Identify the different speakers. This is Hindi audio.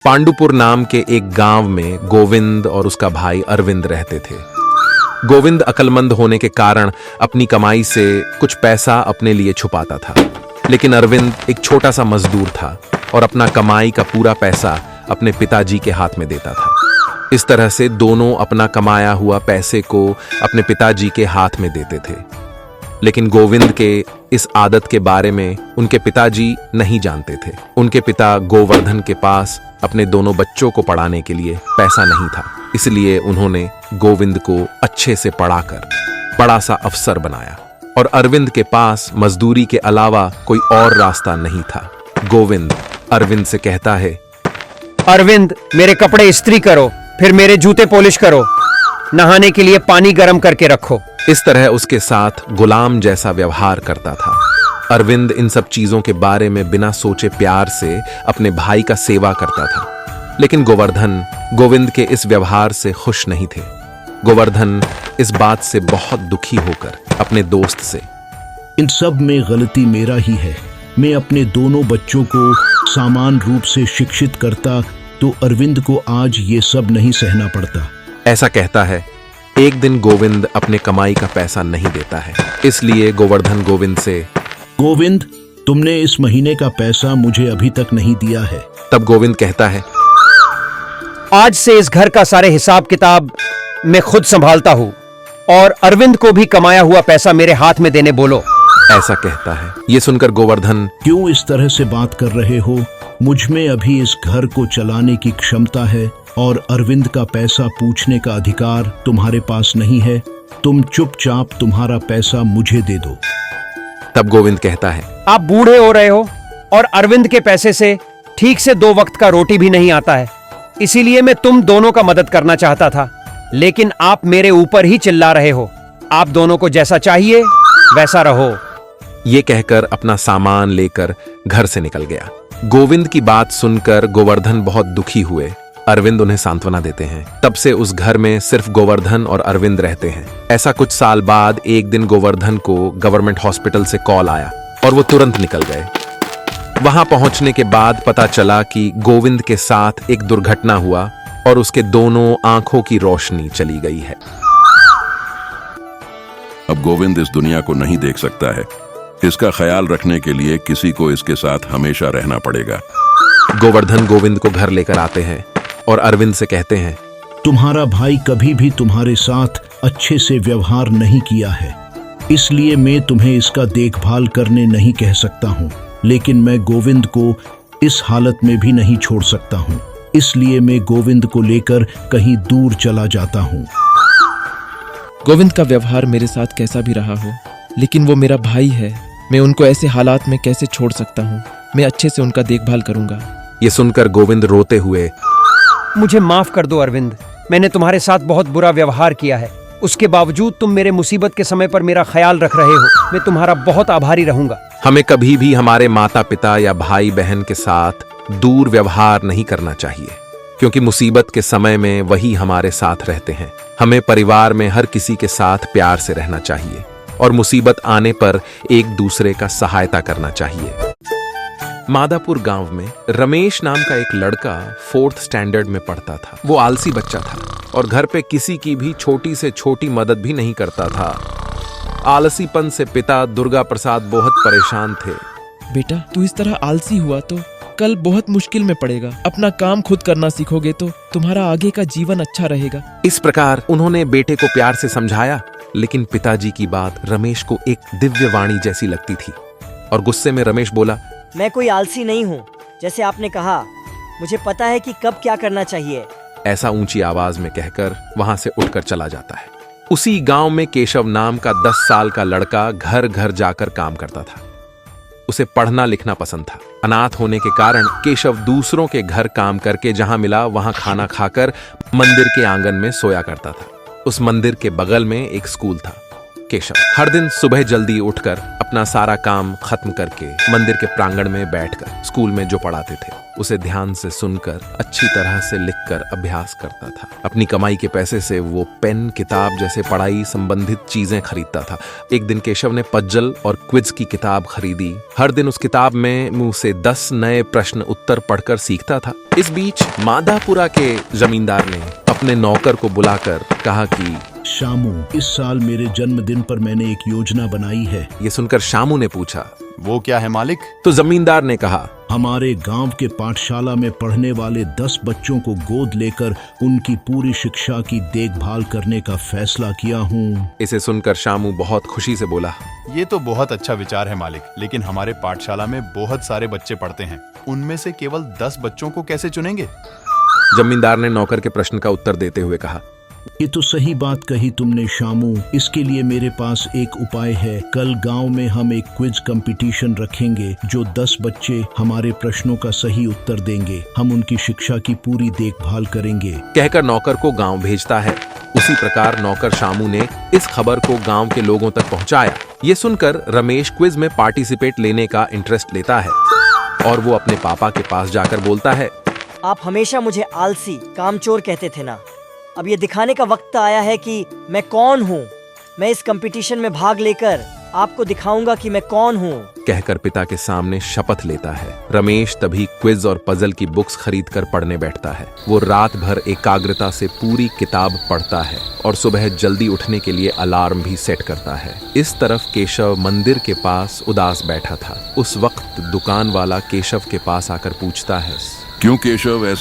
Speaker 1: पांडुपुर नाम के एक गांव में गोविंद और उसका भाई अरविंद रहते थे। गोविंद अक्लमंद होने के कारण अपनी कमाई से कुछ पैसा अपने लिए छुपाता था, लेकिन अरविंद एक छोटा सा मजदूर था और अपना कमाई का पूरा पैसा अपने पिताजी के हाथ में देता था। इस तरह से दोनों अपना कमाया हुआ पैसे को अपने पिताजी के हाथ में देते थे, लेकिन गोविंद के इस आदत के बारे में उनके पिताजी नहीं जानते थे। उनके पिता गोवर्धन के पास अपने दोनों बच्चों को पढ़ाने के लिए पैसा नहीं था, इसलिए उन्होंने गोविंद को अच्छे से पढ़ाकर बड़ा सा अफसर बनाया और अरविंद के पास मजदूरी के अलावा कोई और रास्ता नहीं था। गोविंद अरविंद से कहता है,
Speaker 2: अरविंद, मेरे कपड़े इस्त्री करो, फिर मेरे जूते पॉलिश करो, नहाने के लिए पानी गर्म करके रखो।
Speaker 1: इस तरह उसके साथ गुलाम जैसा व्यवहार करता था। अरविंद इन सब चीजों के बारे में बिना सोचे प्यार से अपने भाई का सेवा करता था, लेकिन गोवर्धन गोविंद के इस व्यवहार से खुश नहीं थे। गोवर्धन इस बात से बहुत दुखी होकर अपने दोस्त से,
Speaker 3: इन सब में गलती मेरा ही है। मैं अपने दोनों बच्चों को समान रूप से शिक्षित करता तो अरविंद को आज ये सब नहीं सहना पड़ता।
Speaker 1: ऐसा कहता है। एक दिन गोविंद अपने कमाई का पैसा नहीं देता है, इसलिए गोवर्धन गोविंद से,
Speaker 3: गोविंद, तुमने इस महीने का पैसा मुझे अभी तक नहीं दिया है।
Speaker 1: तब गोविंद कहता है,
Speaker 2: आज से इस घर का सारे हिसाब किताब मैं खुद संभालता हूँ और अरविंद को भी कमाया हुआ पैसा मेरे हाथ में देने बोलो।
Speaker 1: ऐसा कहता है। ये सुनकर गोवर्धन,
Speaker 3: क्यों इस तरह से बात कर रहे हो? मुझ में अभी इस घर को चलाने की क्षमता है और अरविंद का पैसा पूछने का अधिकार तुम्हारे पास नहीं है। तुम चुपचाप तुम्हारा पैसा मुझे दे दो।
Speaker 1: तब गोविंद कहता है,
Speaker 2: आप बूढ़े हो रहे हो और अरविंद के पैसे से ठीक से 2 वक्त का रोटी भी नहीं आता है, इसीलिए मैं तुम दोनों का मदद करना चाहता था, लेकिन आप मेरे ऊपर ही चिल्ला रहे हो। आप दोनों को जैसा चाहिए वैसा रहो।
Speaker 1: ये कहकर अपना सामान लेकर घर से निकल गया। गोविंद की बात सुनकर गोवर्धन बहुत दुखी हुए। अरविंद उन्हें सांत्वना देते हैं। तब से उस घर में सिर्फ गोवर्धन और अरविंद रहते हैं। ऐसा कुछ साल बाद एक दिन गोवर्धन को गवर्नमेंट हॉस्पिटल से कॉल आया और वो तुरंत निकल गए। वहां पहुंचने के बाद पता चला कि गोविंद के साथ एक दुर्घटना हुआ और उसके दोनों आंखों की रोशनी चली गई है।
Speaker 4: अब गोविंद इस दुनिया को नहीं देख सकता है। इसका ख्याल रखने के लिए किसी को इसके साथ हमेशा रहना पड़ेगा।
Speaker 1: गोवर्धन गोविंद को घर लेकर आते हैं और अरविंद से कहते हैं,
Speaker 3: तुम्हारा भाई कभी भी तुम्हारे साथ अच्छे से व्यवहार नहीं किया है, इसलिए मैं तुम्हें इसका देखभाल करने नहीं कह सकता हूँ, लेकिन मैं गोविंद को इस हालत में भी नहीं छोड़ सकता हूँ, इसलिए मैं गोविंद को लेकर कहीं दूर चला जाता हूँ।
Speaker 5: गोविंद का व्यवहार मेरे साथ कैसा भी रहा हो, लेकिन वो मेरा भाई है। मैं उनको ऐसे हालात में कैसे छोड़ सकता हूँ? मैं अच्छे से उनका देखभाल करूंगा।
Speaker 1: ये सुनकर गोविंद रोते हुए,
Speaker 2: मुझे माफ कर दो अरविंद, मैंने तुम्हारे साथ बहुत बुरा व्यवहार किया है। उसके बावजूद तुम मेरे मुसीबत के समय पर मेरा ख्याल रख रहे हो। मैं तुम्हारा बहुत आभारी रहूंगा।
Speaker 1: हमें कभी भी हमारे माता पिता या भाई बहन के साथ दूर व्यवहार नहीं करना चाहिए, क्योंकि मुसीबत के समय में वही हमारे साथ रहते हैं। हमें परिवार में हर किसी के साथ प्यार से रहना चाहिए और मुसीबत आने पर एक दूसरे का सहायता करना चाहिए। मादापुर गांव में रमेश नाम का एक लड़का 4th स्टैंडर्ड में पढ़ता था। वो आलसी बच्चा था और घर पे किसी की भी छोटी से छोटी मदद भी नहीं करता था। आलसीपन से पिता दुर्गा प्रसाद बहुत परेशान थे।
Speaker 5: बेटा, तू इस तरह आलसी हुआ तो कल बहुत मुश्किल में पड़ेगा। अपना काम खुद करना सीखोगे तो तुम्हारा आगे का जीवन अच्छा रहेगा।
Speaker 1: इस प्रकार उन्होंने बेटे को प्यार से समझाया, लेकिन पिताजी की बात रमेश को एक दिव्य वाणी जैसी लगती थी और गुस्से में रमेश बोला,
Speaker 6: मैं कोई आलसी नहीं हूँ, जैसे आपने कहा। मुझे पता है कि कब क्या करना चाहिए।
Speaker 1: ऐसा ऊंची आवाज में कहकर वहां से उठकर चला जाता है। उसी गांव में केशव नाम का 10 साल का लड़का घर घर जाकर काम करता था। उसे पढ़ना लिखना पसंद था। अनाथ होने के कारण केशव दूसरों के घर काम करके जहां मिला वहां खाना खाकर मंदिर के आंगन में सोया करता था। उस मंदिर के बगल में एक स्कूल था। केशव हर दिन सुबह जल्दी उठकर अपना सारा काम खत्म करके मंदिर के प्रांगण में बैठकर स्कूल में जो पढ़ाते थे उसे ध्यान से सुनकर अच्छी तरह से लिखकर अभ्यास करता था। अपनी कमाई के पैसे से वो पेन, किताब जैसे पढ़ाई संबंधित चीजें खरीदता था। एक दिन केशव ने पजल और क्विज की किताब खरीदी। हर दिन उस किताब में मुंह से 10 नए प्रश्न उत्तर पढ़कर सीखता था। इस बीच मादापुरा के जमींदार ने अपने नौकर को बुलाकर कहा कि
Speaker 3: शामू, इस साल मेरे जन्मदिन पर मैंने एक योजना बनाई है।
Speaker 1: ये सुनकर शामू ने पूछा,
Speaker 7: वो क्या है मालिक?
Speaker 1: तो जमींदार ने कहा,
Speaker 3: हमारे गांव के पाठशाला में पढ़ने वाले 10 बच्चों को गोद लेकर उनकी पूरी शिक्षा की देखभाल करने का फैसला किया हूँ।
Speaker 1: इसे सुनकर शामू बहुत खुशी से बोला,
Speaker 7: ये तो बहुत अच्छा विचार है मालिक, लेकिन हमारे पाठशाला में बहुत सारे बच्चे पढ़ते हैं, उनमें से केवल 10 बच्चों को कैसे चुनेंगे?
Speaker 1: जमींदार ने नौकर के प्रश्न का उत्तर देते हुए कहा,
Speaker 3: ये तो सही बात कही तुमने शामू। इसके लिए मेरे पास एक उपाय है। कल गांव में हम एक क्विज कंपटीशन रखेंगे। जो 10 बच्चे हमारे प्रश्नों का सही उत्तर देंगे, हम उनकी शिक्षा की पूरी देखभाल करेंगे।
Speaker 1: कहकर नौकर को गांव भेजता है। उसी प्रकार नौकर शामू ने इस खबर को गांव के लोगों तक पहुंचाया। ये सुनकर रमेश क्विज में पार्टिसिपेट लेने का इंटरेस्ट लेता है और वो अपने पापा के पास जाकर बोलता है,
Speaker 6: आप हमेशा मुझे आलसी, कामचोर कहते थे ना। अब ये दिखाने का वक्त आया है कि मैं कौन हूँ। मैं इस कंपटीशन में भाग लेकर आपको दिखाऊंगा कि मैं कौन हूँ।
Speaker 1: कहकर पिता के सामने शपथ लेता है। रमेश तभी क्विज और पजल की बुक्स खरीदकर पढ़ने बैठता है। वो रात भर एकाग्रता से पूरी किताब पढ़ता है और सुबह जल्दी उठने के लिए अलार्म भी सेट करता है। इस तरफ केशव मंदिर के पास उदास बैठा था। उस वक्त दुकान वाला केशव के पास आकर पूछता है,
Speaker 4: क्यों केशव?